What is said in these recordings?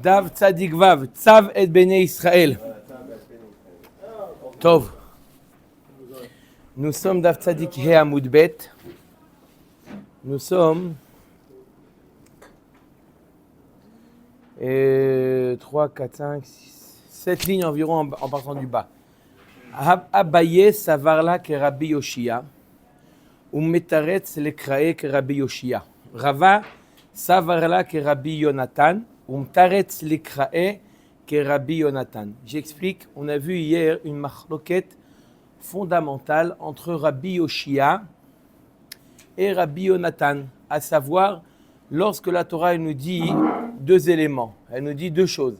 Dav Tzadik Vav, Tzav et Bnei Israël. Tov. Nous sommes Dav Tzadik He Amud Bet. Nous sommes 3, 4, 5, 6, 7 lignes environ en partant du bas. Abaye Savarla ke Rabbi Yoshia. Umetaretz lekrae ke Rabbi Yoshia. Rava Savarla ke Rabbi Yonatan. Umtaretz lekrae ke Rabbi Yonatan. J'explique, on a vu hier une machloket fondamentale entre Rabbi Yoshia et Rabbi Yonatan, à savoir, lorsque la Torah elle nous dit deux éléments, elle nous dit deux choses.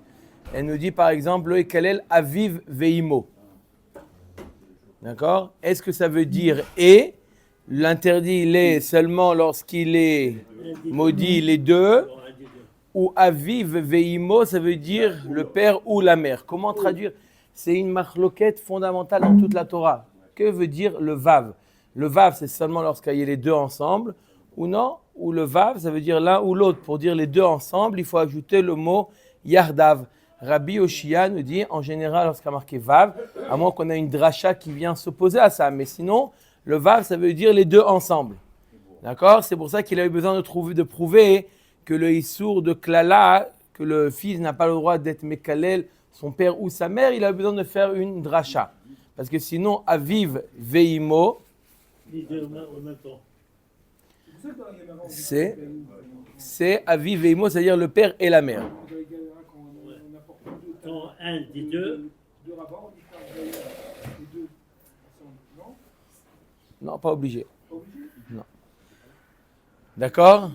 Elle nous dit par exemple, Lo yekalel aviv veimo. D'accord? Est-ce que ça veut dire et? L'interdit, il est seulement lorsqu'il est maudit les deux. Ou aviv veimo, ça veut dire le père ou la mère. Comment traduire? C'est une machloket fondamentale dans toute la Torah. Que veut dire le vav? Le vav, c'est seulement lorsqu'il y a les deux ensemble, ou non? Ou le vav, ça veut dire l'un ou l'autre. Pour dire les deux ensemble, il faut ajouter le mot yardav. Rabbi Yoshia nous dit, en général, lorsqu'il y a marqué vav, à moins qu'on ait une dracha qui vient s'opposer à ça, mais sinon, le vav, ça veut dire les deux ensemble. D'accord? C'est pour ça qu'il a eu besoin de prouver que le issour de klala, que le fils n'a pas le droit d'être mekalel, son père ou sa mère, il a besoin de faire une dracha. Parce que sinon, aviv veimo, c'est aviv veimo, c'est-à-dire le père et la mère. Quand un des deux. Non, pas obligé. Non. D'accord?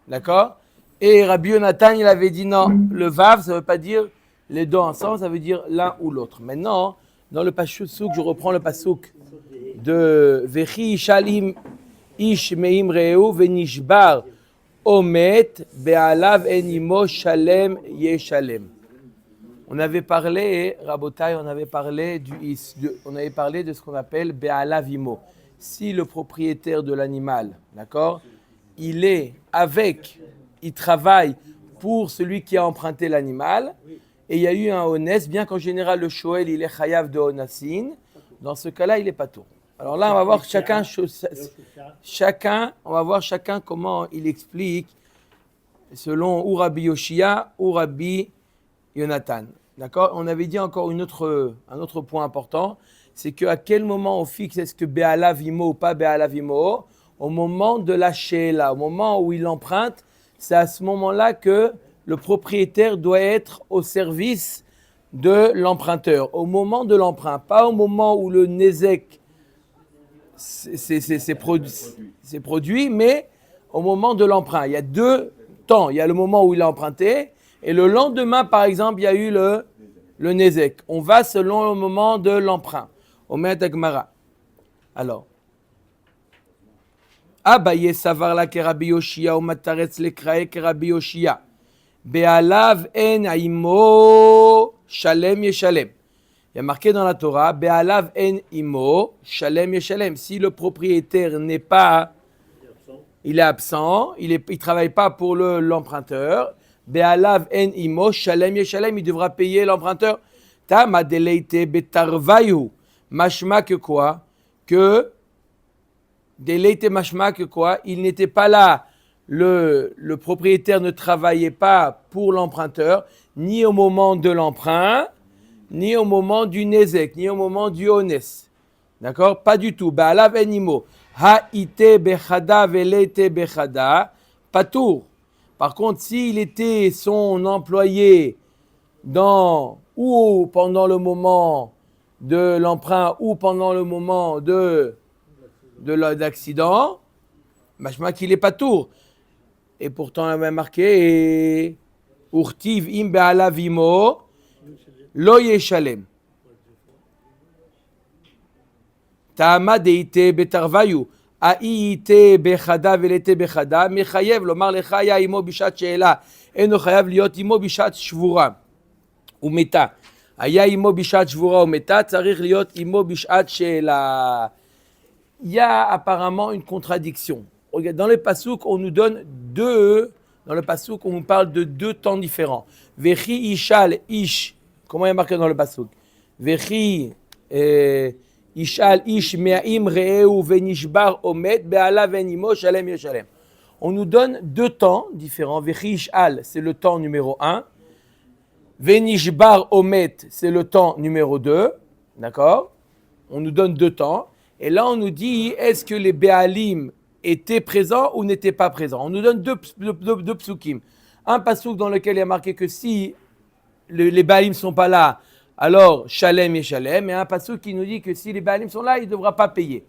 D'accord? Et Rabbi Yonatan, il avait dit non, le vav, ça ne veut pas dire les deux ensemble, ça veut dire l'un ou l'autre. Maintenant, dans le pasuk, je reprends le pasuk de Vechi Shalim Ish Meim Reu Venishbar Omet Be'alav Enimo Shalem Yeshalem. On avait parlé, Rabotai, on avait parlé de ce qu'on appelle Be'alav Imo. Si le propriétaire de l'animal, d'accord, il travaille pour celui qui a emprunté l'animal, et il y a eu un honès, bien qu'en général le shoel il est chayav de honassin, dans ce cas-là il est patour. Alors là on va voir chacun comment il explique selon ou Rabbi Yoshia ou Rabbi Yonatan. D'accord? On avait dit encore un autre point important, c'est qu'à quel moment on fixe est-ce que Be'alav Imo ou pas Be'alav Imo? Au moment de la she'ela, au moment où il emprunte, c'est à ce moment-là que le propriétaire doit être au service de l'emprunteur. Au moment de l'emprunt, pas au moment où le nezek c'est produit, mais au moment de l'emprunt. Il y a deux temps. Il y a le moment où il a emprunté et le lendemain, par exemple, il y a eu le nezek. On va selon le moment de l'emprunt. Omet Agmara. Alors, Abaye Savarla ke Rabbi Yoshia ou Mataretz lekrae ke Rabbi Yoshia. Be'alav en imo shalem yeshalem. Il y a marqué dans la Torah, Be'alav en imo shalem yeshalem. Si le propriétaire n'est pas, il est absent, il ne travaille pas pour l'emprunteur, Be'alav en imo shalem yeshalem, il devra payer l'emprunteur. Tama deleite betarvayu. Mashma que quoi? Que deleite mashma que quoi? Il n'était pas là. Le propriétaire ne travaillait pas pour l'emprunteur, ni au moment de l'emprunt, ni au moment du nezek, ni au moment du honès. D'accord? Pas du tout. Ba'alav enimo. Ha'ite bechada velete bechada. Patour. Par contre, s'il était son employé ou pendant le moment de l'emprunt ou pendant le moment de l'accident, machma qu'il est patour. Et pourtant, on a même marqué Urtiv im be'alav imo lo yeshalem. Ta'ama deite betarvayu. Aite bechada velete bechada. Mechayev lomar lecha ya imo bishat she'ela. Eno chayav liot imo bishat shvura. Umeta. Aya imo bishat shvura umeta. Tzarich liot imo bishat she'ela. Il y a apparemment une contradiction. Dans les pasouks, on nous donne deux dans le passouk, on nous parle de deux temps différents. Vechi ishal ish. Comment il y a marqué dans le passouk? Vechi ishal ish me'aim re'eu venishbar omet be'ala venimo shalem yeshalem. On nous donne deux temps différents. Vechi ishal, c'est le temps numéro 1. Venishbar omet, c'est le temps numéro 2. D'accord? On nous donne deux temps. Et là, on nous dit, est-ce que les Béalim étaient présents ou n'étaient pas présents? On nous donne deux psukim. Un pasouk dans lequel il y a marqué que si les Béalim ne sont pas là, alors Shalem et Shalem. Et un pasouk qui nous dit que si les Béalim sont là, il ne devra pas payer.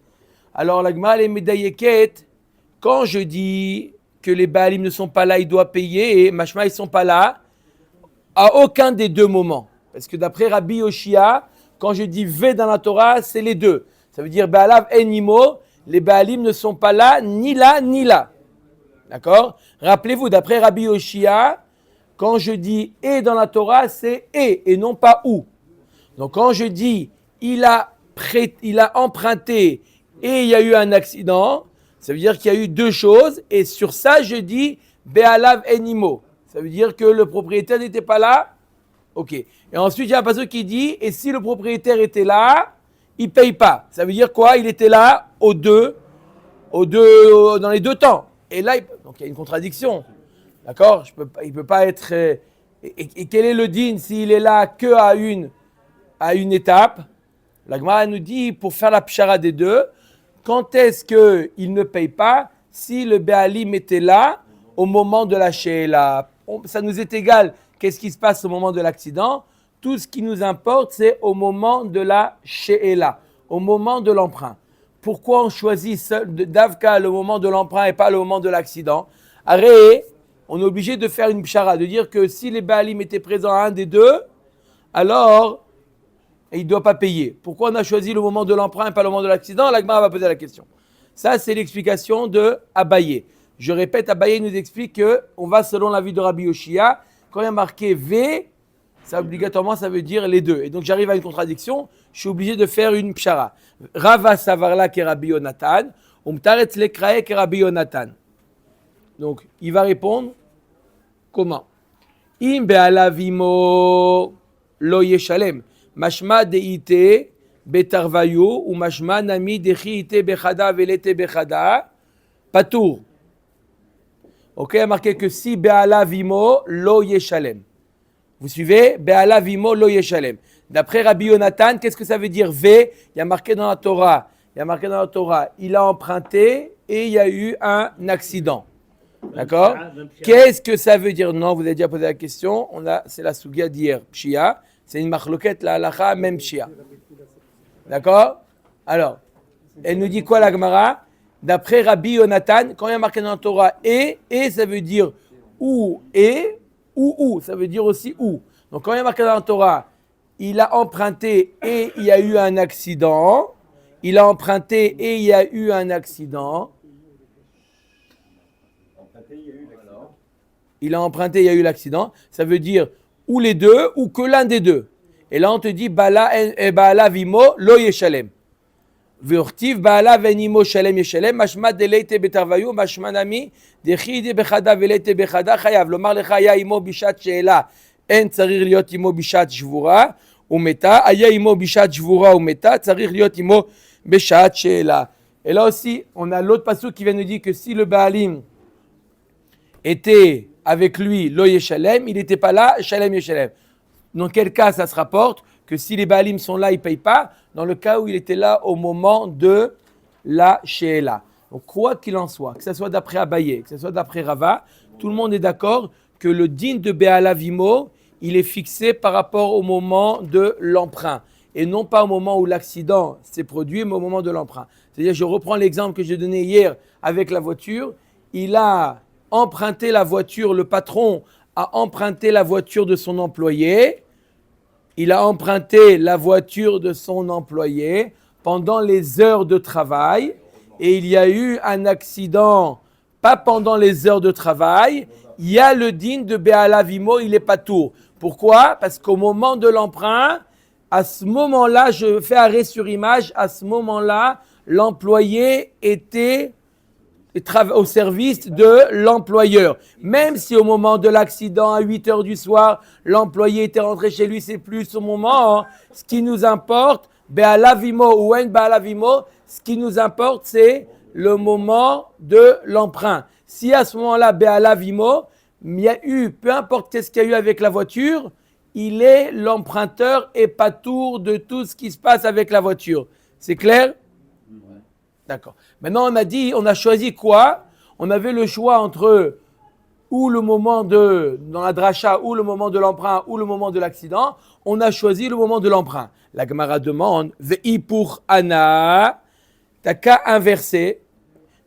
Alors la Gemara les Medayeket, quand je dis que les Béalim ne sont pas là, il doit payer, et machma, ils ne sont pas là, à aucun des deux moments. Parce que d'après Rabbi Yoshia, quand je dis V dans la Torah, c'est les deux. Ça veut dire Be'alav enimo, les Béalim ne sont pas là, ni là, ni là. D'accord? Rappelez-vous, d'après Rabbi Yoshia, quand je dis et dans la Torah, c'est et non pas ou. Donc quand je dis il a emprunté et il y a eu un accident, ça veut dire qu'il y a eu deux choses, et sur ça je dis Be'alav enimo. Ça veut dire que le propriétaire n'était pas là. Ok. Et ensuite, il y a un passage qui dit, et si le propriétaire était là, il ne paye pas. Ça veut dire quoi? Il était là dans les deux temps. Et là, donc il y a une contradiction. D'accord? Il ne peut pas être... Et quel est le din s'il est là qu'à une étape? La Gemara nous dit, pour faire la pshara des deux, quand est-ce qu'il ne paye pas si le Béalim était là au moment de la she'ela? Ça nous est égal qu'est-ce qui se passe au moment de l'accident. Tout ce qui nous importe, c'est au moment de la she'ela, au moment de l'emprunt. Pourquoi on choisit d'Avka le moment de l'emprunt et pas le moment de l'accident? Arrête, on est obligé de faire une pshara, de dire que si les Béalim étaient présents à un des deux, alors il ne doit pas payer. Pourquoi on a choisi le moment de l'emprunt et pas le moment de l'accident? La Gemara va poser la question. Ça, c'est l'explication de Abaye. Je répète, Abaye nous explique qu'on va selon l'avis de Rabbi Yoshia. Quand il y a marqué V, ça obligatoirement ça veut dire les deux. Et donc j'arrive à une contradiction, je suis obligé de faire une pshara. Rava savarla ke Rabbi Yonatan, umtaretz lekrae ke Rabbi Yonatan. Donc il va répondre comment? Im be'alavimo lo yeshalem, mashma deite betarvayu ou mashma nami dechi ite bechada velete bechada, patour. Ok, il y a marqué que si be'alavimo lo yeshalem. Vous suivez? Be'alavimo lo yeshalem. D'après Rabbi Yonatan, qu'est-ce que ça veut dire V? Il y a marqué dans la Torah. Il a emprunté et il y a eu un accident. D'accord? Qu'est-ce que ça veut dire? Non, vous avez déjà posé la question. C'est la Sugia d'hier. Pshia. C'est une marloquette, la halacha, même Pshia. D'accord? Alors, elle nous dit quoi la Gemara? D'après Rabbi Yonatan, quand il y a marqué dans la Torah et ça veut dire ou et, ou, ça veut dire aussi ou. Donc quand il y a marqué dans la Torah, il a emprunté et il y a eu un accident. Il a emprunté et il y a eu un accident. Il a emprunté, il y a eu l'accident. Ça veut dire ou les deux ou que l'un des deux. Et là on te dit Ba'ala vimo lo yeshalem. V'ortiv Ba'ala venimo shalem yeshalem. Mashma deleite betarvayu. Mashma nami dechide bechada velete bechada chayav. Lomar lecha aya imo bishat she'ela. En tzarir liot imo bishat shvura umeta. Aya imo bishat shvura umeta. Tzarir liot imo bishat she'ela. Et là aussi, on a l'autre passage qui vient nous dire que si le Baalim était avec lui, lo yeshalem, il n'était pas là, shalem yeshalem. Dans quel cas ça se rapporte que si les Baalim sont là, ils ne payent pas, dans le cas où il était là au moment de la she'ela. Donc quoi qu'il en soit, que ce soit d'après Abaye, que ce soit d'après Rava, tout le monde est d'accord que le din de Be'ala Vimo, il est fixé par rapport au moment de l'emprunt. Et non pas au moment où l'accident s'est produit, mais au moment de l'emprunt. C'est-à-dire, je reprends l'exemple que j'ai donné hier avec la voiture. Il a emprunté la voiture, le patron a emprunté la voiture de son employé. Il a emprunté la voiture de son employé pendant les heures de travail. Et il y a eu un accident, pas pendant les heures de travail. Il y a le din de Be'ala Vimo, il est patour. Pourquoi? Parce qu'au moment de l'emprunt, à ce moment-là, je fais arrêt sur image, à ce moment-là, l'employé était au service de l'employeur. Même si au moment de l'accident, à 8 heures du soir, l'employé était rentré chez lui, c'est plus son moment. Ce qui nous importe, Be'alavimo ou En Be'alavimo, ce qui nous importe, c'est le moment de l'emprunt. Si à ce moment-là, Be'alavimo, il y a eu, peu importe qu'est-ce qu'il y a eu avec la voiture, il est l'emprunteur et pas tour de tout ce qui se passe avec la voiture. C'est clair? D'accord. Maintenant, on a choisi quoi? On avait le choix entre ou le moment dans la dracha, ou le moment de l'emprunt, ou le moment de l'accident. On a choisi le moment de l'emprunt. La Gemara demande, Ve'i pour Anna, t'as qu'à inverser,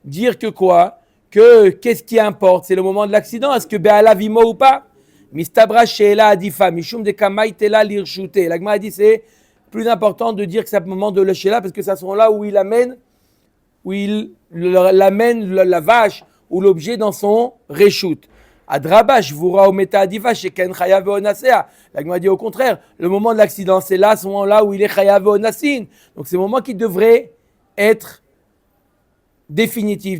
dire que quoi? Que qu'est-ce qui importe? C'est le moment de l'accident. Est-ce que Be'ala vimo ou pas? Mistabra she'ela adifa, mishum de kamay tela lirshute. La Gemara dit c'est plus important de dire que c'est le moment de le she'ela parce que ça sont là où il amène la vache ou l'objet dans son reshoot. Adrabash, vura ou meta adiva, sheken chayav ve'onasea. La Gemara dit au contraire, le moment de l'accident, c'est là, ce moment-là où il est chayav ve'onasin. Donc c'est le moment qui devrait être définitif.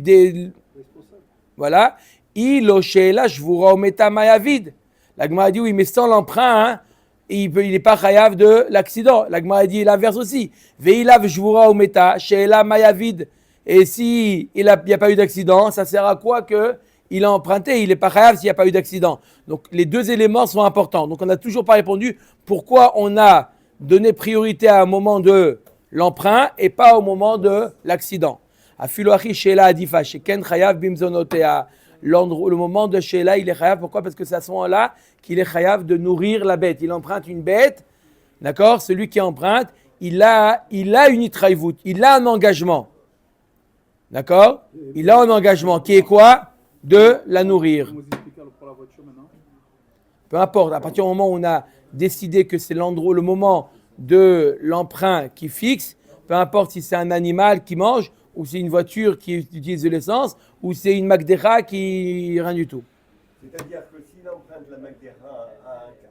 Voilà. Ilo she'ela shvura ou meta mayavid. La Gemara dit oui, mais sans l'emprunt, il n'est pas chayav de l'accident. La Gemara dit l'inverse aussi. Veilav shvura ou meta, she'ela mayavid. Et si il n'y a pas eu d'accident, ça sert à quoi qu'il a emprunté? Il n'est pas chayav s'il n'y a pas eu d'accident. Donc les deux éléments sont importants. Donc on n'a toujours pas répondu pourquoi on a donné priorité à un moment de l'emprunt et pas au moment de l'accident. Afiloachi she'ela adifa, sheken chayav bimzonotea. Le moment de she'ela, il est chayav. Pourquoi? Parce que c'est à ce moment-là qu'il est chayav de nourrir la bête. Il emprunte une bête, d'accord? Celui qui emprunte, il a une itraïvout, il a un engagement. D'accord? Il a un engagement qui est quoi? De la nourrir. Peu importe, à partir du moment où on a décidé que c'est le moment de l'emprunt qui fixe, peu importe si c'est un animal qui mange, ou c'est une voiture qui utilise de l'essence, ou c'est une Magdera qui rien du tout. C'est-à-dire que s'il emprunte la Magdera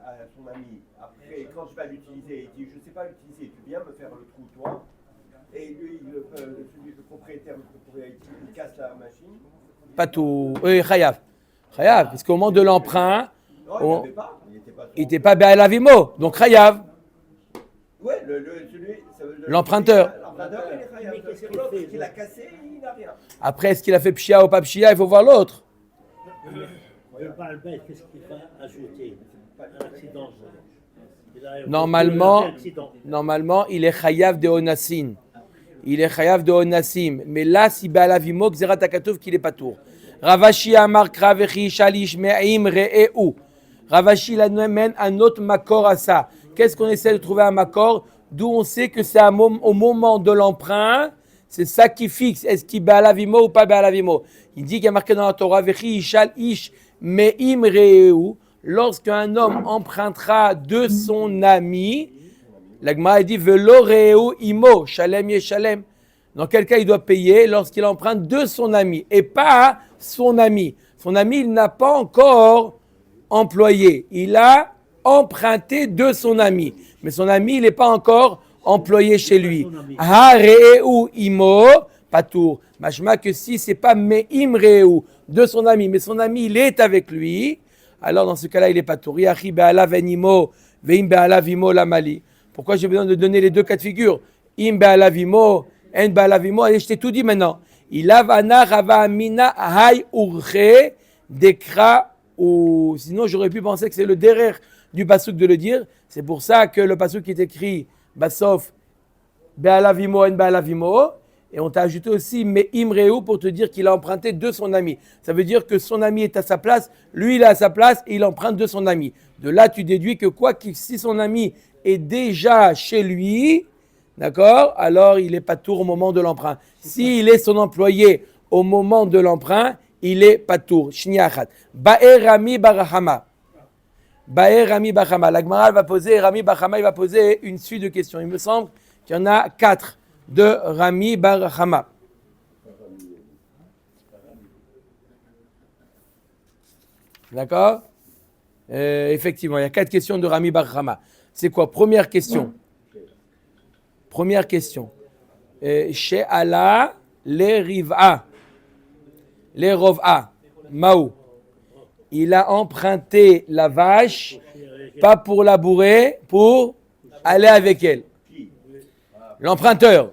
à son ami, après, quand je vais l'utiliser, il dit je ne sais pas l'utiliser, tu viens me faire le trou toi, et lui, le propriétaire, il casse la machine. Pas tout. Oui, chayav. Chayav, parce qu'au moment de l'emprunt, Non, il n'était pas Be'ala vimo, donc chayav. Oui, l'emprunteur. L'emprunteur, il est chayav. C'est l'autre qui l'a cassé, il n'a rien. Après, est-ce qu'il a fait pshia ou pas pshia? Il faut voir l'autre. Le Baal-Beth, qu'est-ce qu'il va ajouter? Un accident. Normalement, il est chayav de onassin. Il est chayav de onassim. Mais là, si Be'ala vimo, Gzerat HaKatuv, qu'il est pas tour. Ravashi Amar Kravechi Shalish Me'im Re'eu. Ravashi l'amène un autre makor à ça. Qu'est-ce qu'on essaie de trouver un makor? D'où on sait que c'est au moment de l'emprunt, c'est ça qui fixe. Est-ce qu'il Be'ala vimo ou pas Be'ala vimo? Il dit qu'il y a marqué dans la Torah Vechi Ishal Ish Me'im Re'eu. Lorsqu'un homme empruntera de son ami, la Gemara dit Velo Re'eu Imo, Shalem Yeshalem. Dans quel cas il doit payer? Lorsqu'il emprunte de son ami et pas son ami. Son ami, il n'a pas encore employé. Il a emprunté de son ami. Mais son ami, il n'est pas encore employé chez lui. Ha Re'eu Imo, Patour. Machma que si c'est pas Me'im Re'eu de son ami, mais son ami, il est avec lui, alors dans ce cas-là, il est Patour. Yachi Be'ala Venimo, Ve'im Be'ala Vimo Lamali. Pourquoi j'ai besoin de donner les deux cas de figure? Im Be'ala Vimo, En Be'ala Vimo. Allez, je t'ai tout dit maintenant. Ilavana Rava Amina Hay Urche Dekra. Ou sinon, j'aurais pu penser que c'est le derrière du pasuk de le dire. C'est pour ça que le pasuk qui est écrit Basof Be'ala Vimo, En Be'ala Vimo. Et on t'a ajouté aussi Me'im Re'eu pour te dire qu'il a emprunté de son ami. Ça veut dire que son ami est à sa place, lui il est à sa place et il emprunte de son ami. De là, tu déduis que si son ami est déjà chez lui, d'accord, alors il n'est pas tour au moment de l'emprunt. S'il est son employé au moment de l'emprunt, il est pas tour. Shniachat. Ba'er Rami Barahama. Ba'er Rami Barahama. La Gemara va poser, Rami Barahama, il va poser une suite de questions. Il me semble qu'il y en a 4 de Rami Barahama. D'accord? Effectivement, il y a 4 questions de Rami Barahama. C'est quoi? Première question. She'ala le riva. Les Rova, Maou. Il a emprunté la vache, pas pour labourer, pour aller avec elle. L'emprunteur.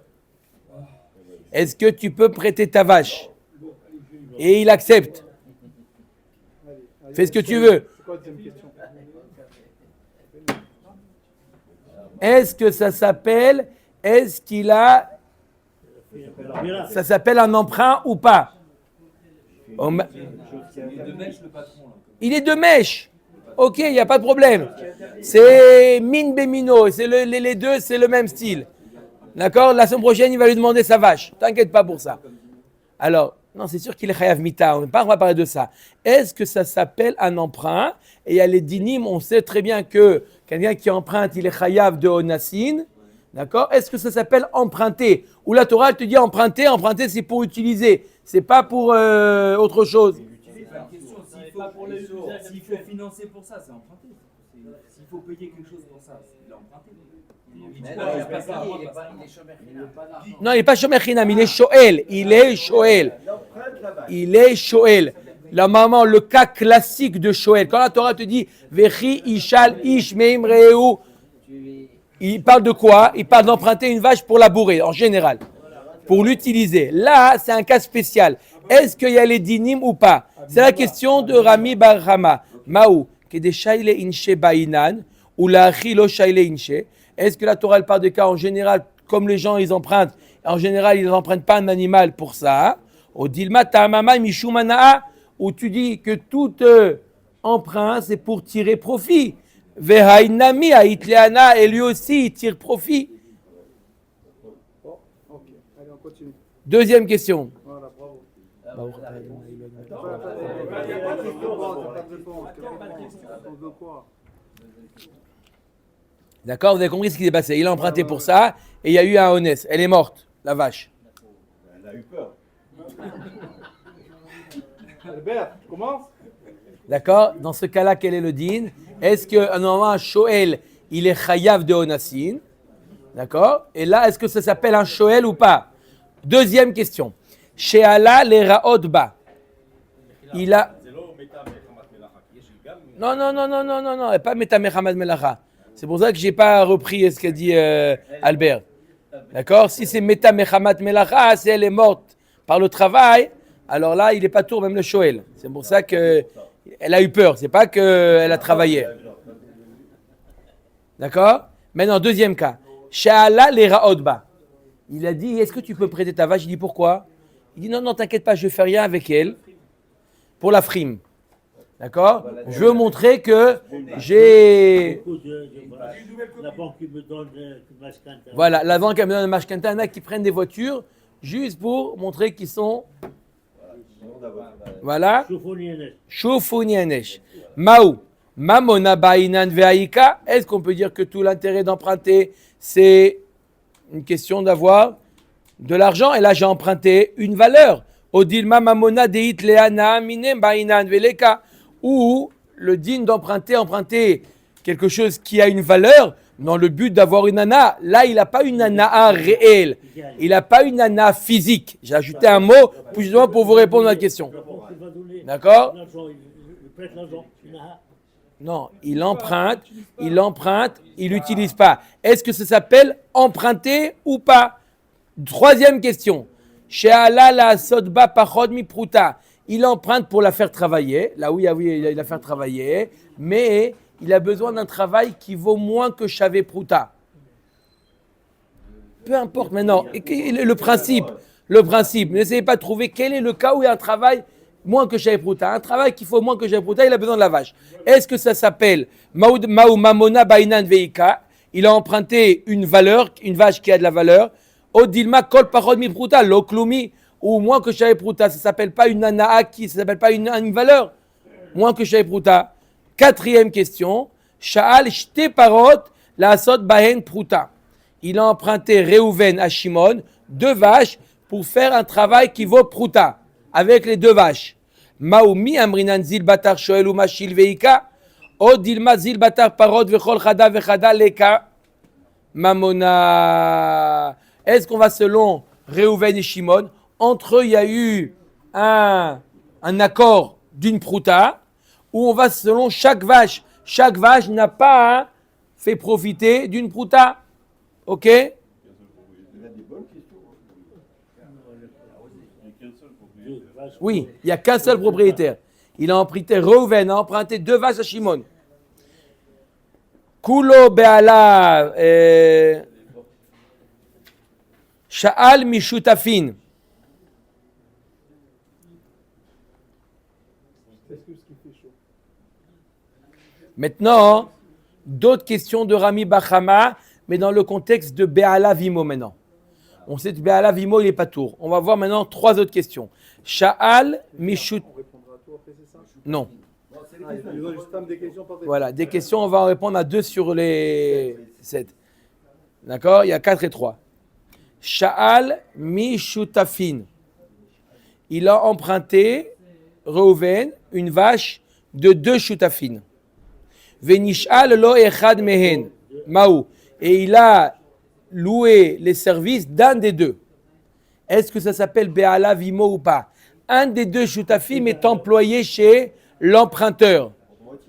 Est-ce que tu peux prêter ta vache? Et il accepte. Fais ce que tu veux. Est-ce que ça s'appelle, est-ce qu'il a, ça s'appelle un emprunt ou pas? Il est de mèche. Ok, il n'y a pas de problème. C'est mine bémino, c'est les deux, c'est le même style. D'accord? La semaine prochaine, il va lui demander sa vache. T'inquiète pas pour ça. Alors, non, c'est sûr qu'il est chayav mita. On va parler de ça. Est-ce que ça s'appelle un emprunt? Et il y a les dinim, on sait très bien que quelqu'un qui emprunte, il est chayav de onassin. D'accord? Est-ce que ça s'appelle emprunter? Ou la Torah, elle te dit emprunter, c'est pour utiliser. C'est pas pour autre chose. S'il faut financer pour ça, c'est emprunté. S'il faut payer quelque chose pour ça, c'est emprunté. Non, il n'est pas shomer chinam, il est shoel. Il est shoel. La maman, le cas classique de shoel. Quand la Torah te dit Vechi ishal ish meim reu, il parle de quoi? Il parle d'emprunter une vache pour labourer, en général, pour l'utiliser. Là, c'est un cas spécial. Est-ce qu'il y a les dinim ou pas? C'est la question de Rami Bar Hama. Maou, kede shayle inche bainan, ou la achilo shayle inche. Est-ce que la Torah elle parle de cas en général, comme les gens ils empruntent, en général ils n'empruntent pas un animal pour ça? Au dilma ta'amama mishumanaa, où tu dis que tout emprunt c'est pour tirer profit. Vehainami aitleana, et lui aussi il tire profit. Ok, allez on continue. Deuxième question. Voilà, bravo. D'accord, vous avez compris ce qui s'est passé. Il a emprunté pour ça et il y a eu un honnête. Elle est morte, la vache. Elle a eu peur. Albert, tu commences? D'accord? Dans ce cas-là, quel est le din? Est-ce que normalement un shoel, il est chayav de onassin? D'accord? Et là, est-ce que ça s'appelle un shoel ou pas? Deuxième question. Sheala le raot ba. Il a. Non, pas Meta Mehamad Melacha. C'est pour ça que je n'ai pas repris ce qu'a dit Albert. D'accord? Si c'est Meta Mehamad Melacha, si elle est morte par le travail, alors là, il n'est pas tour, même le Shoel. C'est pour ça qu'elle a eu peur. C'est pas qu'elle a travaillé. D'accord? Maintenant, deuxième cas. Sheala le raot ba. Il a dit, est-ce que tu peux prêter ta vache? Il dit, pourquoi? Il dit, non, t'inquiète pas, je ne fais rien avec elle pour la frime. D'accord? Je veux montrer que j'ai... La banque qui me donne Mashkanta. Voilà, la banque qui me donne un Mashkanta, il y en a qui prennent des voitures juste pour montrer qu'ils sont... Voilà. Shoufouni Anesh. Maou. Mamona Bainan Veaika. Est-ce qu'on peut dire que tout l'intérêt d'emprunter, c'est une question d'avoir de l'argent? Et là, j'ai emprunté une valeur. Odilma Mamona Deit Leana Minem Bainan Veleka. Ou le digne emprunter quelque chose qui a une valeur dans le but d'avoir une ana. Là, il n'a pas une ana réelle. Il n'a pas une ana physique. J'ai ajouté un mot justement pour vous répondre à la question. D'accord? Non, il emprunte, il n'utilise pas. Est-ce que ça s'appelle emprunter ou pas? Troisième question. She'ala la sodba pachod mi pruta. Il emprunte pour la faire travailler, là où il la faire travailler, mais il a besoin d'un travail qui vaut moins que Shavé Pruta. Peu importe maintenant, le principe, n'essayez pas de trouver quel est le cas où il y a un travail moins que Shavé Pruta. Un travail qui vaut moins que Shavé Pruta, il a besoin de la vache. Est-ce que ça s'appelle Maou Mamona Bainan Veika? Il a emprunté une valeur, une vache qui a de la valeur. Odilma Kol Parod Mi Pruta, Loklumi. Ou moins que Shavé Pruta, ça ne s'appelle pas une anaa ça ne s'appelle pas une valeur. Moins que Shavé Pruta. Quatrième question. Sha'al shte parot la asot bahen pruta. Il a emprunté Reuven à Shimon, 2 vaches, pour faire un travail qui vaut pruta, avec les 2 vaches. Maoumi amrinan zil batar shoel ou mashil veika, o dilma zil batar parot vechol chada leka mamona. Est-ce qu'on va selon Reuven et Shimon? Entre eux, il y a eu un un accord d'une prouta, où on va selon chaque vache. Chaque vache n'a pas fait profiter d'une prouta. Ok? Il a des bonnes questions. Oui, il n'y a qu'un seul propriétaire. Il a emprunté, Reuven a emprunté 2 vaches à Shimon. Kulo be'ala Sha'al mishutafin. Maintenant, d'autres questions de Rami Bachama, mais dans le contexte de Be'ala Vimo maintenant. On sait que Be'ala Vimo, il n'est pas tour. On va voir maintenant 3 autres questions. Sha'al mishut. Non. Voilà, des questions, on va en répondre à 2 sur les 7. D'accord? Il y a 4 et 3. Sha'al mishutafin. Il a emprunté, Reuven, une vache de 2 shutafin. Venish'al lo echad mehen. Maou. Et il a loué les services d'un des 2. Est-ce que ça s'appelle Be'ala Vimo ou pas? Un des 2 shutafim est employé chez l'emprunteur.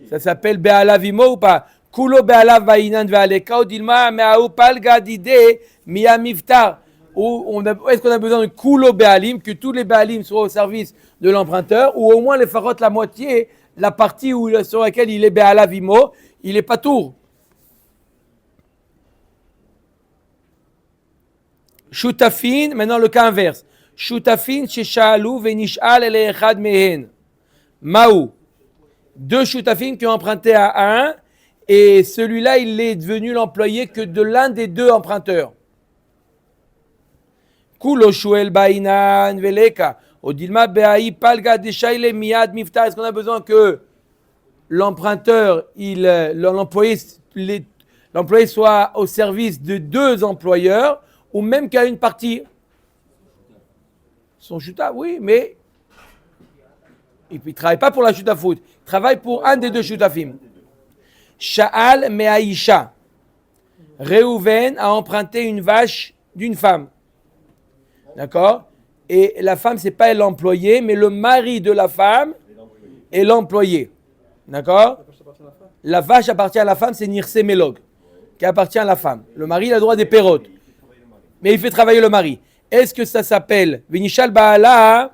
Ça s'appelle Be'ala Vimo ou pas? Kulo Be'ala Vainan Ve'aleka Odilma Me'aou Palga Dide Mia Miftar. Est-ce qu'on a besoin de Kulo Be'alim, que tous les Be'alim soient au service de l'emprunteur, ou au moins les farotes la moitié, la partie sur laquelle il est Be'ala Vimo, il est pas tour. Shutafin, maintenant le cas inverse. Shutafin Shesha'alu Venish'al ele echad mehen. Maou. 2 shutafim qui ont emprunté à un, et celui-là, il est devenu l'employé que de l'un des 2 emprunteurs. Kulo shuel bainan veleka. Odilma be'ai palga deshaile miad miftar. Est-ce qu'on a besoin que l'emprunteur, l'employé soit au service de 2 employeurs, ou même qu'à une partie? Son chuta, oui, mais il ne travaille pas pour la chuta foot. Il travaille pour un des 2 chutafim. Sha'al me'aisha. Reuven a emprunté une vache d'une femme. D'accord? Et la femme, ce n'est pas l'employé, mais le mari de la femme est l'employé. D'accord? La vache appartient à la femme, c'est Nirse Melog, qui appartient à la femme. Le mari, il a droit des pérotes. Mais il fait travailler le mari. Est-ce que ça s'appelle Venishal Baala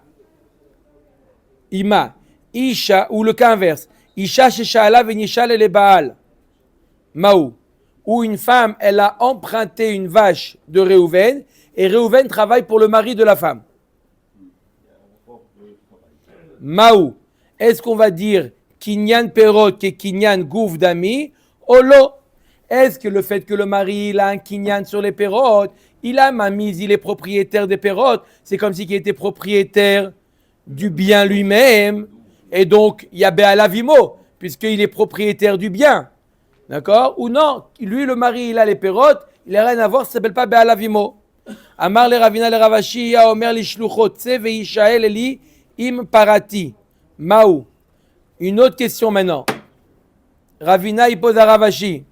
Ima, Isha, ou le cas inverse, Isha Sheshala Venishal ele Baal, Maou, où une femme, elle a emprunté une vache de Reuven, et Reuven travaille pour le mari de la femme. Maou, est-ce qu'on va dire Kinyan Perot et Kinyan Gouf Dami, Olo? Est-ce que le fait que le mari il a un Kinyan sur les Perot, il a ma mise, il est propriétaire des Perot, c'est comme s'il était propriétaire du bien lui-même, et donc il y a Be'ala Vimo, puisqu'il est propriétaire du bien. D'accord? Ou non, lui le mari il a les Perot, il n'a rien à voir, ça ne s'appelle pas Be'ala Vimo. Amar le Ravina le Ravashi, ya omer li shluchot tse ve'ishael eli im parati. Maou. Une autre question maintenant. Ravina il pose à Ravashi.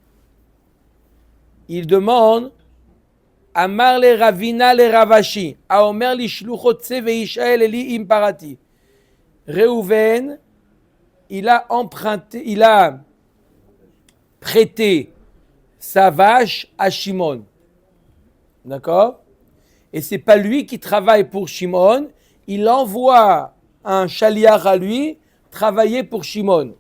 Il demande Amar le Ravina le Ravashi, a omer li shluchot tse ve'ishael eli im parati. Reuven, il a prêté sa vache à Shimon. D'accord? Et c'est pas lui qui travaille pour Shimon, il envoie un chaliar à lui travailler pour Shimon.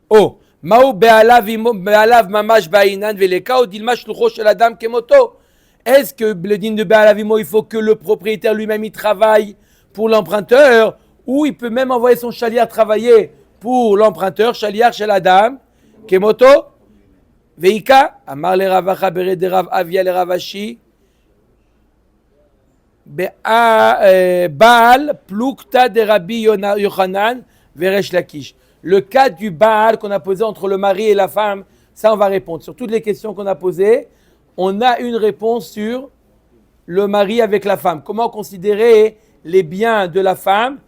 Oh, Mao be'alav mamash ba'inan veleka ou dilma shlucho shel adam kemoto. Est-ce que le din de be'alavimo, il faut que le propriétaire lui-même il travaille pour l'emprunteur, ou il peut même envoyer son chaliar travailler pour l'emprunteur, chaliar shel adam kemoto? Veika, amar le ravacha bere de rav avia le ravashi, Baal plukta de Rabbi Yochanan veresh lakish. Le cas du Baal qu'on a posé entre le mari et la femme, ça on va répondre. Sur toutes les questions qu'on a posées, on a une réponse sur le mari avec la femme. Comment considérer les biens de la femme?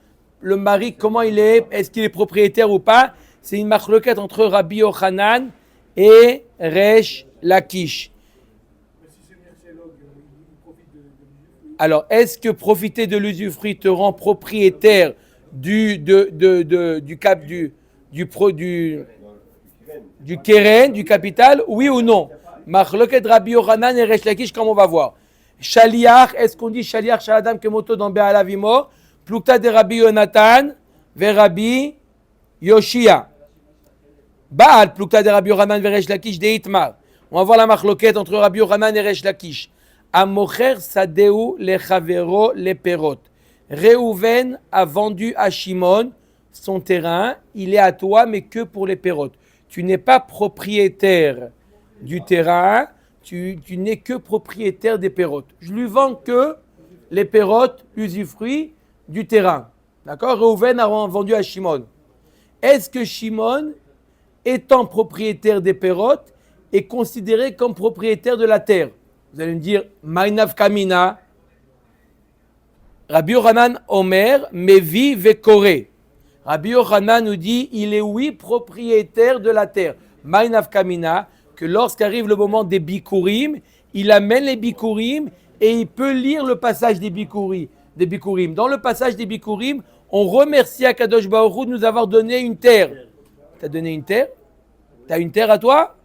Le mari, comment il est? Est-ce qu'il est propriétaire ou pas? C'est une machloket entre Rabbi Yochanan et Resh Lakish. Alors, est-ce que profiter de l'usufruit te rend propriétaire du keren, du capital, oui ou non? Machloket Rabbi Yochanan et Resh Lakish, comme on va voir. Shaliach, est-ce qu'on dit Shaliach Shaladam Kemoto dans Be'alav Imo? Plukta de Rabbi Yonatan ve Rabbi Yoshia. Baal, Plukta de Rabbi Yochanan ve Resh Lakish de Itmar. On va voir la machloket entre Rabbi Yochanan et Resh Lakish. Amocher Sadeu le Chavero le Perot. Reuven a vendu à Shimon son terrain, il est à toi, mais que pour les Perot. Tu n'es pas propriétaire du terrain, tu n'es que propriétaire des Perot. Je lui vends que les Perot, l'usufruit du terrain. D'accord? Reuven a vendu à Shimon. Est-ce que Shimon, étant propriétaire des Perot, est considéré comme propriétaire de la terre? Vous allez me dire, Maïnav Kamina, Rabbi Yochanan Omer, Mevi Vekore. Rabbi Yochanan nous dit, il est oui propriétaire de la terre. Maïnav Kamina, que lorsqu'arrive le moment des Bikurim, il amène les Bikurim et il peut lire le passage des Bikurim. Dans le passage des Bikurim, on remercie Akadosh Baruch Hu de nous avoir donné une terre. Tu as donné une terre? Tu as une terre à toi?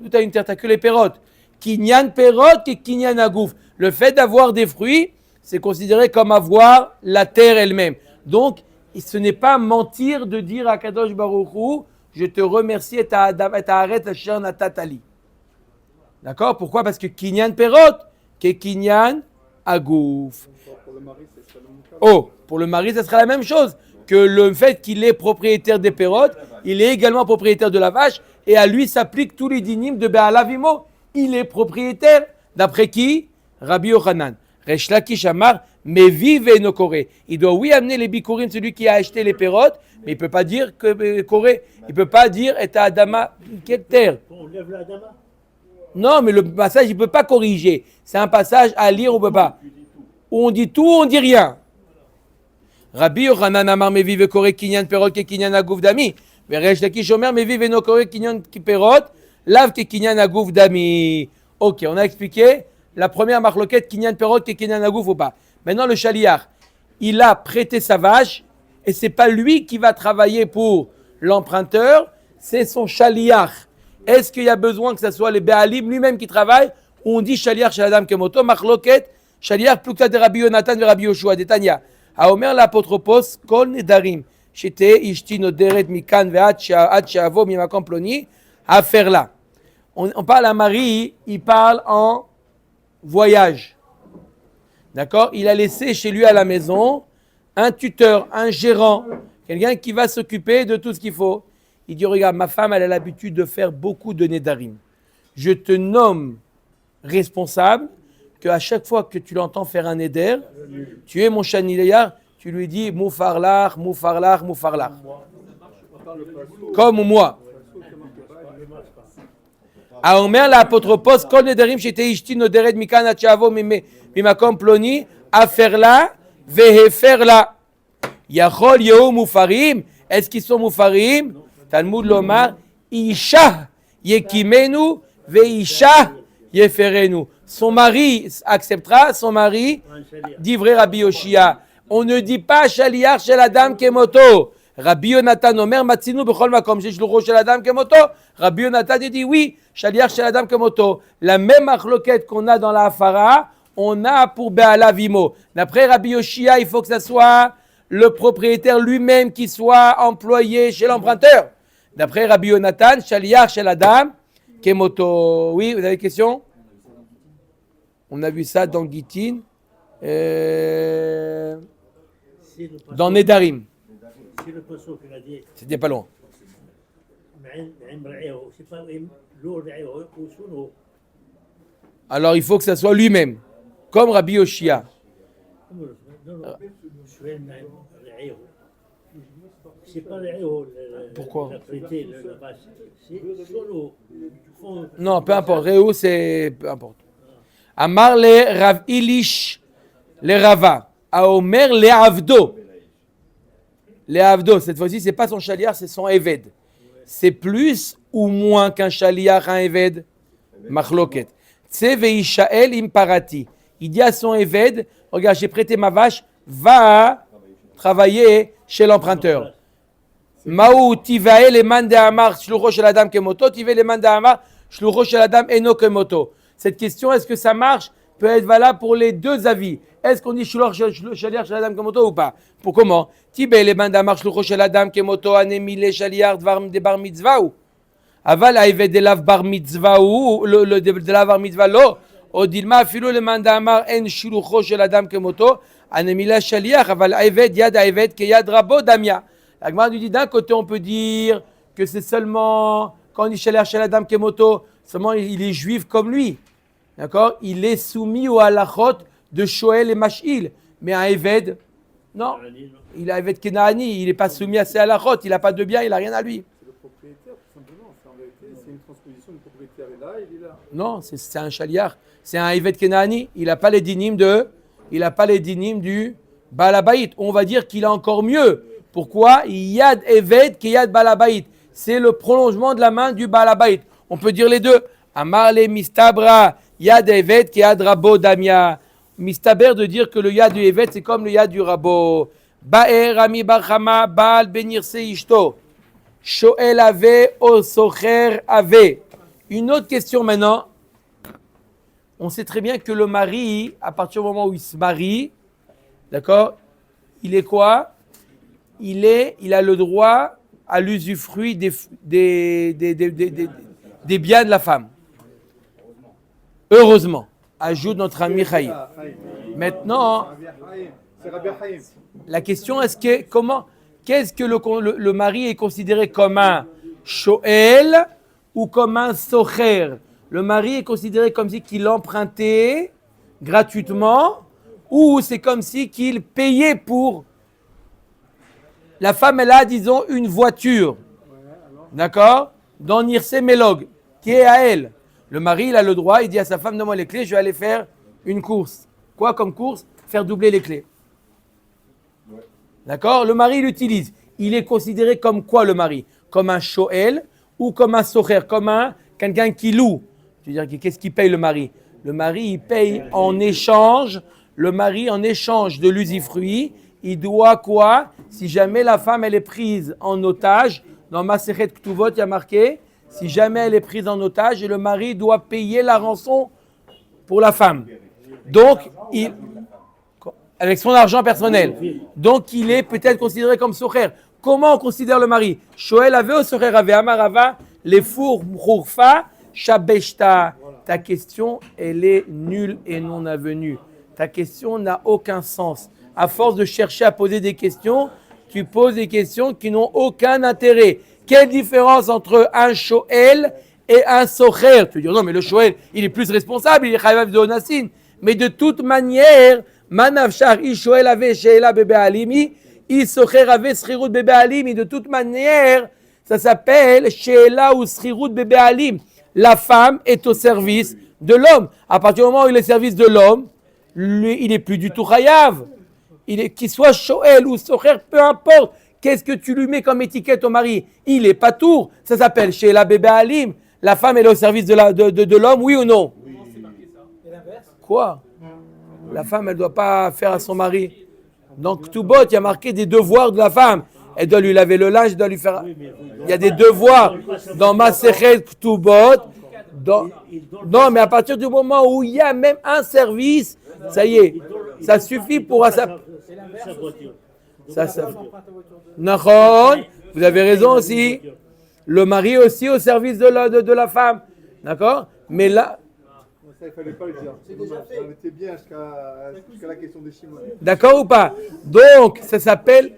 Ou tu as une terre? Tu n'as que les pérotes. Kinyan perot et kinyan agouf. Le fait d'avoir des fruits, c'est considéré comme avoir la terre elle-même. Donc, ce n'est pas mentir de dire à Kadosh Baruch Hu, je te remercie et t'arrêtes la chien natatali. D'accord? Pourquoi? Parce que kinyan perot, que kinyan agouf. Oh, pour le mari, ça sera la même chose. Que le fait qu'il est propriétaire des perot, il est également propriétaire de la vache, et à lui s'appliquent tous les dynimes de Be'alav Imo. Il est propriétaire. D'après qui? Rabbi Yochanan. Resh Lakish Amar, mais vive et no Koré. Il doit oui amener les bikurim, celui qui a acheté les pérotes, mais il ne peut pas dire que Koré. Il ne peut pas dire et à Adama, quelle terre? On lève la Adama. Non, mais le passage, il ne peut pas corriger. C'est un passage à lire, on ne peut pas. Où on dit tout, on ne dit rien. Rabbi Yochanan Amar, mais vive Koré, kinyan perot, ke kinyan agouf dami. Mais Resh Lakish Omer, mais vive et no Koré, kinyan perot, lave ke kinyan agouf dami. Ok, on a expliqué. La première marloquette, kinyan perot, ke kinyan agouf ou pas. Maintenant, le chaliar, il a prêté sa vache et c'est pas lui qui va travailler pour l'emprunteur, c'est son chaliar. Est-ce qu'il y a besoin que ce soit les Béalim lui-même qui travaille ou on dit chaliar chez la dame kemoto, marloquette, chaliar plukta de Rabbi Yonatan de Rabbi Yoshua, de Tanya. Haomer l'apotropos, kol nedarim, shete ishti noderet mikan ve'at she'avo mimakom ploni, à faire là. On parle à Marie, il parle en voyage. D'accord? Il a laissé chez lui à la maison un tuteur, un gérant, quelqu'un qui va s'occuper de tout ce qu'il faut. Il dit, regarde, ma femme, elle a l'habitude de faire beaucoup de nedarim. Je te nomme responsable qu'à chaque fois que tu l'entends faire un neder, tu es mon chanileyar, tu lui dis, moufarlar, moufarlar, moufarlar. Comme moi. Aomer l'apotropos, kol nedarim shete ishti noderet mikan atchavo mimakom ploni, aferla veheferla. Yachol yehu mufarim. Est-ce qu'ils sont mufarim? Talmud lomar, isha yekimenu veisha yeferenu. Son mari acceptera, son mari dit vrai Rabbi Yoshia. On ne dit pas shaliach shel adam kemoto. Rabbi Yonatan Omer matzinu bechol makom sheshlucho shel adam kemoto. Rabbi Yonatan dit oui, shaliach shel adam kemoto. La même achloquette qu'on a dans la Hafara, on a pour Be'alav Imo. D'après Rabbi Yoshia, il faut que ce soit le propriétaire lui-même qui soit employé chez l'emprunteur. D'après Rabbi Yonatan, shaliach shel adam kemoto. Oui, vous avez une question? On a vu ça dans Gitin, dans Nedarim. C'est le poisson qu'il a dit. C'était pas loin. Alors il faut que ça soit lui-même, comme Rabbi Yoshia. C'est pas Pourquoi? C'est solo. Non, peu importe. Réou, c'est peu importe. Amar le Rav Ilish le Rava. Aomer le Avdo. Le Avdo, cette fois-ci, c'est pas son chaliar, c'est son Eved. C'est plus ou moins qu'un chaliar, un Eved? Machloket. Tse veishael imparati. Il dit à son Eved, regarde, j'ai prêté ma vache, va travailler chez l'emprunteur. Maou tivae le man de Amar shlucho shel adam kemoto, tivae le man de Amar shlucho shel adam eno kemoto. Cette question, est-ce que ça marche, peut être valable pour les deux avis. Est-ce qu'on dit shlucho shel adam kemoto ou pas? Pour comment? Tivae le man de Amar shlucho shel adam kemoto anemi le shaliar dvar de bar mitzvah ou? Aval aived de lav bar mitzvah ou le de lav bar mitzvah lo? O dilma afilo le man de Amar en shlucho shel adam kemoto anemi le shaliar aval aived yad aived ke yad rabo damia. La Gemara nous dit d'un côté on peut dire que c'est seulement quand on dit Shaler Shaladam Kemoto, seulement il est juif comme lui, d'accord? Il est soumis au halachot de Shoel et Mashil, mais un Eved, non, il a Eved Kenaani, il n'est pas soumis à ces halachot, il n'a pas de bien, il n'a rien à lui. C'est le propriétaire, tout simplement. C'est en vérité, c'est une transposition du propriétaire est là, il est là. Non, c'est un Shaliar, c'est un Eved Kenaani, il n'a pas les dinim du Balabait. On va dire qu'il a encore mieux. Pourquoi? Yad Eved ki Yad Balabait. C'est le prolongement de la main du Balabait. On peut dire les deux. Amarle Mistabra Yad Eved ki Yad Rabo Damia. Mistaber de dire que le Yad du Eved c'est comme le Yad du Rabo. Ba'er Rami Barchama Baal Benirse Ishto. Shoel Ave O Socher Ave. Une autre question maintenant. On sait très bien que le mari, à partir du moment où il se marie, d'accord, il est quoi? Il a le droit à l'usufruit des biens de la femme. Heureusement, ajoute notre ami Chaim. Maintenant, la question est qu'est-ce que le mari est considéré comme un shoel ou comme un socher? Le mari est considéré comme si qu'il empruntait gratuitement ou c'est comme si qu'il payait pour. La femme, elle a, disons, une voiture, d'accord, dans Nirse Melog, qui est à elle. Le mari, il a le droit, il dit à sa femme, donne-moi les clés, je vais aller faire une course. Quoi comme course? Faire doubler les clés. D'accord? Le mari l'utilise. Il est considéré comme quoi le mari? Comme un shoel ou comme un socher, comme quelqu'un qui loue. Tu veux dire, qu'est-ce qu'il paye le mari? Le mari, il paye en échange, de l'usufruit. Il doit quoi? Si jamais la femme elle est prise en otage, dans Masechet Ktuvot il y a marqué, si jamais elle est prise en otage, et le mari doit payer la rançon pour la femme. Donc, avec son argent personnel. Donc, il est peut-être considéré comme socher. Comment on considère le mari? Shoel ave ou socher ave? Amarava, les four mchourfa, shabeshta. Ta question, elle est nulle et non avenue. Ta question n'a aucun sens. À force de chercher à poser des questions, tu poses des questions qui n'ont aucun intérêt. Quelle différence entre un shoel et un socher? Tu dis non, mais le shoel, il est plus responsable, il est chayvav de onassin. Mais de toute manière, manavchar i shoel ave sheela bebe alimi, i socher ave srirut bebe alimi. De toute manière, ça s'appelle sheela ou srirut bebe alim. La femme est au service de l'homme. À partir du moment où il est au service de l'homme, lui, il n'est plus du tout chayav. Qu'il soit shoel ou socher, peu importe. Qu'est-ce que tu lui mets comme étiquette au mari? Il est pas tour. Ça s'appelle sheela bebe alim. La femme est au service de l'homme, oui ou non? Oui. Quoi? La femme, elle ne doit pas faire à son mari. Donc, Ktubot, il y a marqué des devoirs de la femme. Elle doit lui laver le linge, elle doit lui faire. Il y a des devoirs dans Masechet Ktubot. Non, mais à partir du moment où il y a même un service, ça y est, ça suffit pour. Ça. Nahon, vous avez raison aussi. Le mari aussi au service de la femme. D'accord? Mais là. Ça, il ne fallait pas le dire. On était bien jusqu'à la question de Shimon. D'accord ou pas? Donc, ça s'appelle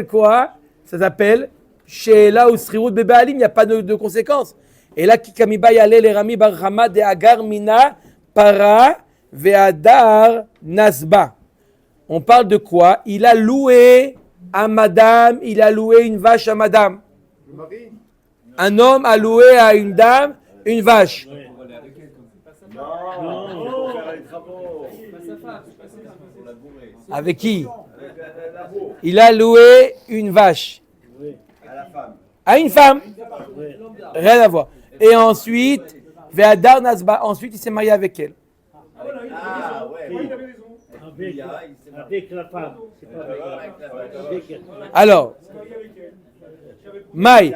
quoi? Ça s'appelle Sheela ou Srirut Bebe Alim. Il n'y a pas de conséquences. Et là, Kikamiba Yale le Rami Barhama de Agar Mina Para Ve'adar Nasba. On parle de quoi? Il a loué à madame, il a loué une vache à madame. Le mari? Un homme a loué à une dame une vache. Non, il faut faire les travaux. Avec qui? Il a loué une vache. À la femme. À une femme. Rien à voir. Et ensuite, Ve'adar Nasba, ensuite il s'est marié avec elle. avec la femme. C'est pas avec Alors, Maï.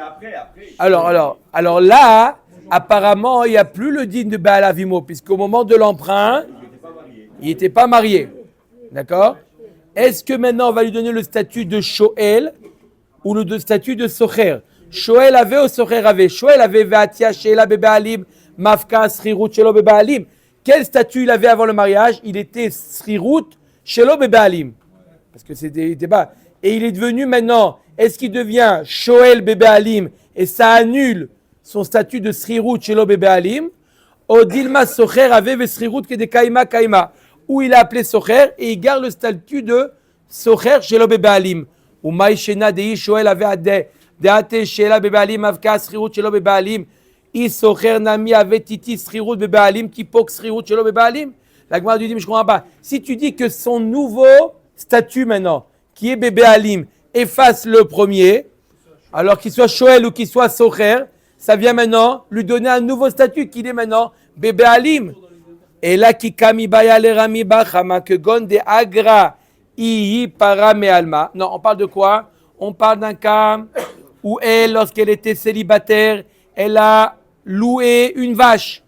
Alors là, apparemment, il n'y a plus le digne de Baal Avimo, puisqu'au moment de l'emprunt, il n'était pas marié. D'accord? Est-ce que maintenant on va lui donner le statut de Shoel ou le statut de Socher? Shoel avait ou Socher avait? Shoel avait Veatia Sheela Bebealim, Mafka Srirut Shelo Bebealim. Quel statut il avait avant le mariage? Il était Srirut Shelo Bebealim. Parce que c'était pas. Et il est devenu maintenant, est-ce qu'il devient Shoel Bebealim et ça annule son statut de Srirut Shelo Bebealim? Odilma Socher avait Srirut Kede Kaima Kaima. Où il a appelé Socher et il garde le statut de Socher Shelo Bebealim. Ou Maïshena Dei Shoel avait Deate Shela Bebealim Avka Srirut Shelo Bebealim. I Socher Nami avait Titi Srirut Bebealim Kipok Srirut Shelo Bebealim. La Gemara lui dit, mais je ne comprends pas. Si tu dis que son nouveau statut maintenant, qui est Bebealim, efface le premier, alors qu'il soit Shoel ou qu'il soit Socher, ça vient maintenant lui donner un nouveau statut qu'il est maintenant Bebealim. Et là, qui kamibaya le rami bachama que gonde agra iyi para me alma. Non, on parle de quoi? On parle d'un cas où elle, lorsqu'elle était célibataire, elle a loué une vache.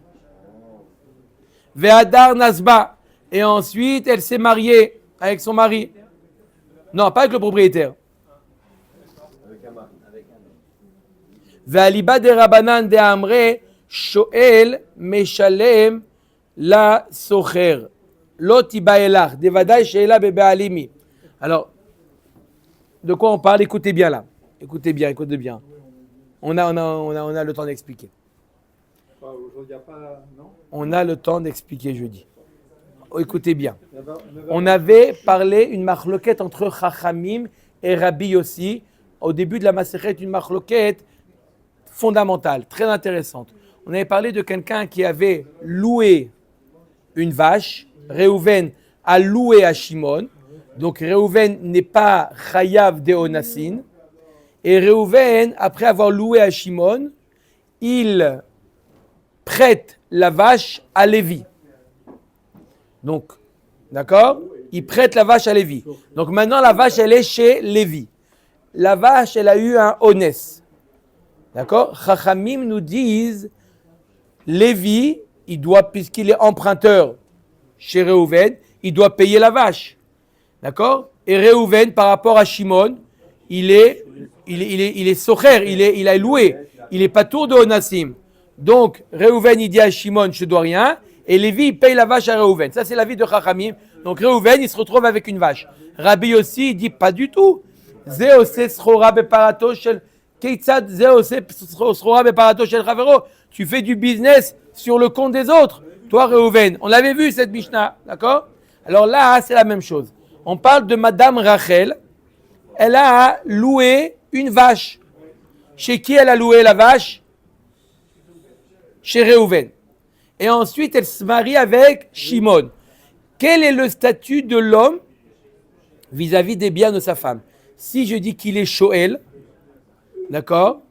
Ve'adar nasba. Et ensuite, elle s'est mariée avec son mari. Non, pas avec le propriétaire. Ve'aliba de rabanan de amre shoel meshalem la socher. Loti baelach. Devadai sheela bebealimi. Alors, de quoi on parle? Écoutez bien là. Écoutez bien. On a le temps d'expliquer. Aujourd'hui, il n'y a pas. Non? On a le temps d'expliquer jeudi. Oh, écoutez bien. On avait parlé une marloquette entre Chachamim et Rabbi Yossi. Au début de la Masechet, une marloquette fondamentale, très intéressante. On avait parlé de quelqu'un qui avait loué une vache. Réhouven a loué à Shimon. Donc Réhouven n'est pas Chayav de Onassin. Et Réhouven, après avoir loué à Shimon, il prête la vache à Lévi. Donc, d'accord? Il prête la vache à Lévi. Donc maintenant, la vache, elle est chez Lévi. La vache, elle a eu un onès. D'accord? Chachamim nous disent, Lévi, il doit, puisqu'il est emprunteur chez Réhouven, il doit payer la vache. D'accord? Et Réhouven, par rapport à Shimon, il est socher, il a loué. Il est pas tour de Onassim. Donc, Réhouven, il dit à Shimon, je ne dois rien. Et Lévi, il paye la vache à Réhouven. Ça, c'est l'avis de Chachamim. Donc, Réhouven, il se retrouve avec une vache. Rabbi aussi, il dit pas du tout. Tu fais du business sur le compte des autres. Toi, Réhouven. On l'avait vu, cette Mishnah. D'accord? Alors là, c'est la même chose. On parle de Madame Rachel. Elle a loué une vache. Chez qui elle a loué la vache? Chez Réhouven. Et ensuite, elle se marie avec Shimon. Quel est le statut de l'homme vis-à-vis des biens de sa femme? Si je dis qu'il est Shoel, d'accord,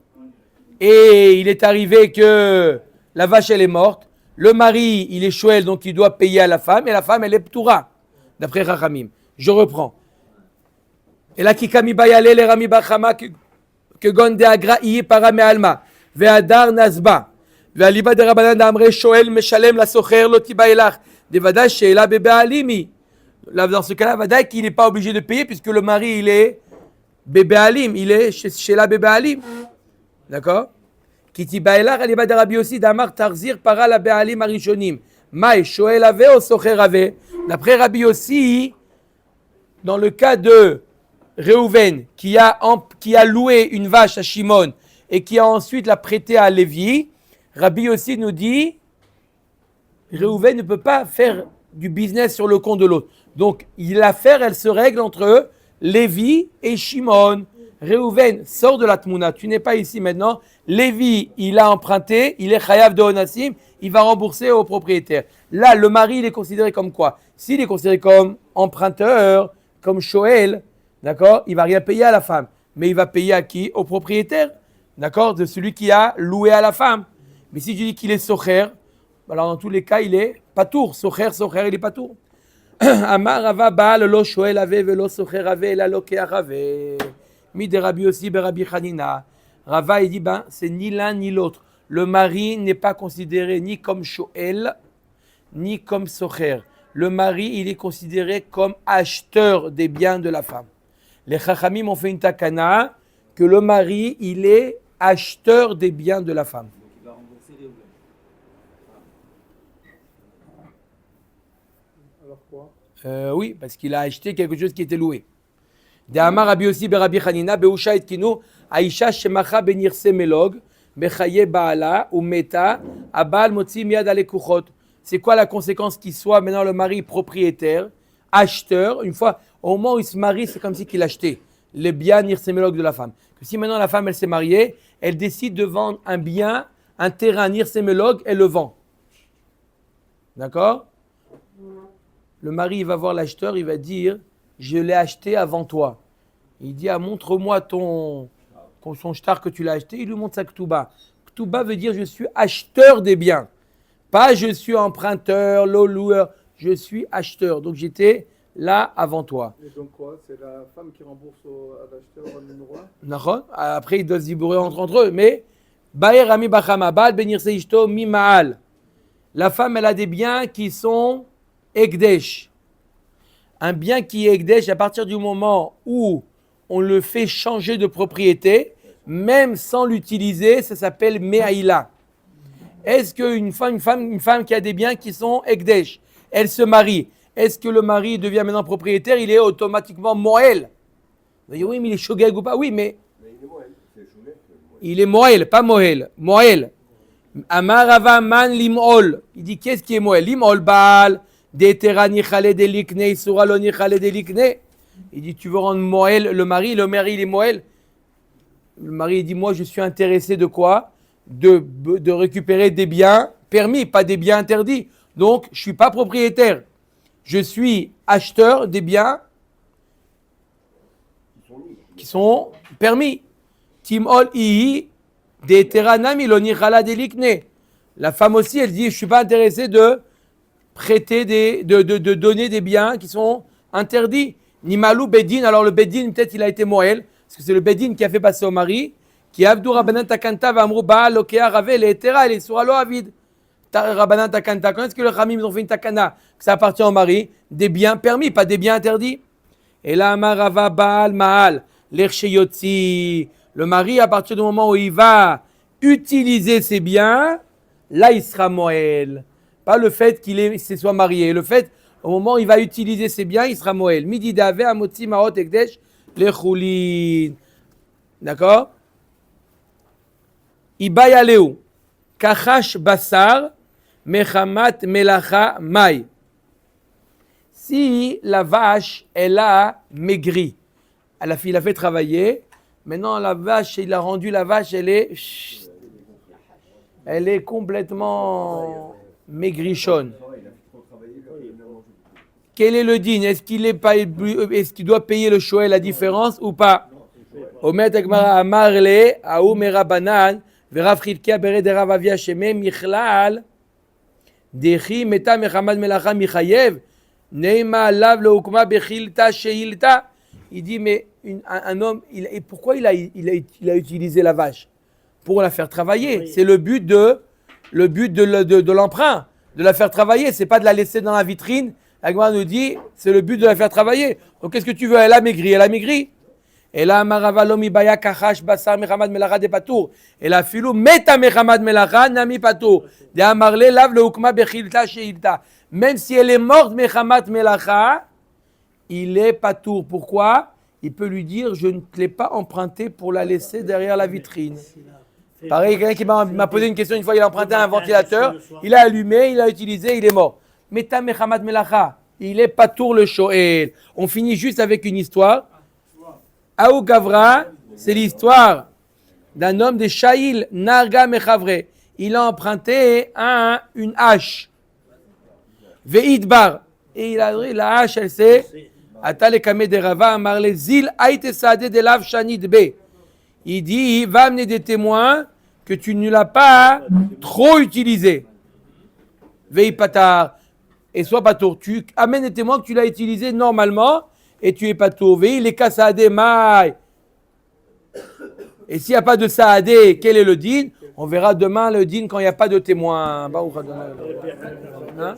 et il est arrivé que la vache, elle est morte, le mari, il est Shoel, donc il doit payer à la femme, et la femme, elle est Ptoura, d'après Chachamim. Je reprends. Et là, Kikami Bayale, le Rami Bachama, que Gonde Agra, Iye Para Me Alma, Ve'adar Nazba. והליבה דרבנן דאמרי שואל משלם לסוחר לא תיבאילך דוודאי שאלה בבעלימי. Là, dans ce cas-là, vadaï qu'il n'est pas obligé de payer puisque le mari, il est bébéalim, il est chez la bébéalim. D'accord? Qui tiba'elach aliba de Rabbi aussi d'amar tarzir para la béalim arishonim. Maï, shoel ave ou socher ave. D'après Rabbi aussi, dans le cas de Réhouven qui a loué une vache à Shimon et qui a ensuite la prêtée à Lévi, Rabbi aussi nous dit, Réhouven ne peut pas faire du business sur le compte de l'autre. Donc, l'affaire, elle se règle entre Lévi et Shimon. Réhouven sort de la Tmouna. Tu n'es pas ici maintenant. Lévi, il a emprunté, il est Chayav de Onassim, il va rembourser au propriétaire. Là, le mari, il est considéré comme quoi? S'il est considéré comme emprunteur, comme Shoel, d'accord, il ne va rien payer à la femme. Mais il va payer à qui? Au propriétaire, d'accord, de celui qui a loué à la femme. Mais si tu dis qu'il est socher, alors dans tous les cas, il est patour. Socher, il est patour. Amar Rava Baal lo shoel ave velo socher ave ela lokeach ave. Mi de Rabbi Yossi be Rabbi Hanina. Rava il dit c'est ni l'un ni l'autre. Le mari n'est pas considéré ni comme shoel ni comme socher. Le mari il est considéré comme acheteur des biens de la femme. Les Chachamim ont fait une takana que le mari il est acheteur des biens de la femme. Donc il va rembourser les ouvriers. Alors quoi? Oui, parce qu'il a acheté quelque chose qui était loué. De Amar Rabbi Yossi be Rabbi Hanina beusha etkinu Aisha shemacha benirse melog bechaye baala ou meta abal motzi miad alekuchot. C'est quoi la conséquence qu'il soit maintenant le mari propriétaire, acheteur? Une fois, au moment où il se marie, c'est comme si qu'il achetait les biens nirse melog de la femme. Que si maintenant la femme elle s'est mariée, elle décide de vendre un bien, un terrain nirse melog, elle le vend. D'accord? Le mari il va voir l'acheteur, il va dire je l'ai acheté avant toi. Il dit montre-moi son shtar que tu l'as acheté. Il lui montre sa ktouba. Ktouba veut dire je suis acheteur des biens. Pas je suis emprunteur, loueur. Je suis acheteur. Donc j'étais là avant toi. Et donc quoi? C'est la femme qui rembourse à l'acheteur numéro 1? D'accord? Après ils doivent se débrouiller entre eux. Mais Baer Rami Bachama Baal Benirse Ishto Mi Maal. La femme elle a des biens qui sont Ekdesh. Un bien qui est Ekdesh, à partir du moment où on le fait changer de propriété, même sans l'utiliser, ça s'appelle Me'aïla. Est-ce qu'une femme qui a des biens qui sont Ekdesh, elle se marie, est-ce que le mari devient maintenant propriétaire, il est automatiquement Moël? Vous allez dire, oui, mais il est Shogeg ou pas? Oui, mais il est Moël, pas Moël. Moël. Amar Rava man limol. Il dit, qu'est-ce qui est Moël? Limol Baal. Il dit, tu veux rendre Moël le mari il est Moël. Le mari il dit, moi je suis intéressé de quoi? De récupérer des biens permis, pas des biens interdits. Donc je ne suis pas propriétaire. Je suis acheteur des biens qui sont permis. Timol ihi de teranami lo nichala delikne. La femme aussi, elle dit, je ne suis pas intéressé de prêter de donner des biens qui sont interdits. Nimalou Bedin, alors le Bedin, peut-être il a été Moël, parce que c'est le Bedin qui a fait passer au mari, qui a Abdou Rabbanan Takanta, Vamrou Baal, Lokea, Rave, les Etera, les Suralo Avid. Rabbanan Takanta, quand est-ce que le Ramim ont fait une Takana, que ça appartient au mari, des biens permis, pas des biens interdits. Et là, Amarava Baal, Maal, l'Ercheyotzi, le mari, à partir du moment où il va utiliser ses biens, là il sera Moël. Pas le fait qu'il se soit marié. Le fait, au moment où il va utiliser ses biens, il sera Moël. Midi dave, amotzi, maot, ekdesh, lechulin. D'accord? Ibayaleu. Kachash basar, mechamat melacha mai. Si la vache, elle a maigri, il a fait travailler, maintenant la vache, il a rendu la vache, elle est complètement maigrichonne. Quel est le din? Est-ce qu'il doit payer le shoel la différence ou pas? Omet Agmara Amarle, Aou Merabanan, Verav Chilkia Bere de Rav Avia Sheme, Michlal, Dechi Meta Mechamad Melacha Michayev, Neima Lav Le Ukma Bechilta Sheilta. Il dit, mais un homme, pourquoi il a utilisé la vache? Pour la faire travailler. Oui. C'est le but de l'emprunt, de la faire travailler. C'est pas de la laisser dans la vitrine. Agmara nous dit, c'est le but de la faire travailler. Donc qu'est-ce que tu veux? Elle a maigri. Et là, Maravalomi Baya Kachash Basar Mechamad Melacha de Patour. Et là, Filou Meta Mechamad Melacha Nami Patour. De Amarle Lav le Ukma Bechilta Sheilta. Même si elle est morte Mechamad Melacha, il est Patour. Pourquoi? Il peut lui dire, je ne te l'ai pas emprunté pour la laisser derrière la vitrine. Pareil, quelqu'un qui m'a posé une question une fois, il a emprunté un ventilateur, il a allumé, il a utilisé, il est mort. Meta Mechamad Melacha, il est Patour le Shoel. On finit juste avec une histoire. Aou Gavra, c'est l'histoire d'un homme de Shaïl, Narga Mechavre. Il a emprunté une hache. Veidbar. Et il a dit, la hache, elle s'est Atale Kame de Rava, Amarle Zil, Aïte Saade de Lav Shanid B. Il dit, va amener des témoins que tu ne l'as pas trop utilisé. Veipatar. et sois patour. Tu amènes des témoins que tu l'as utilisé normalement et tu es patour. Veille les cas saadé maï. Et s'il n'y a pas de saadé, quel est le din? On verra demain le din quand il n'y a pas de témoin. Hein?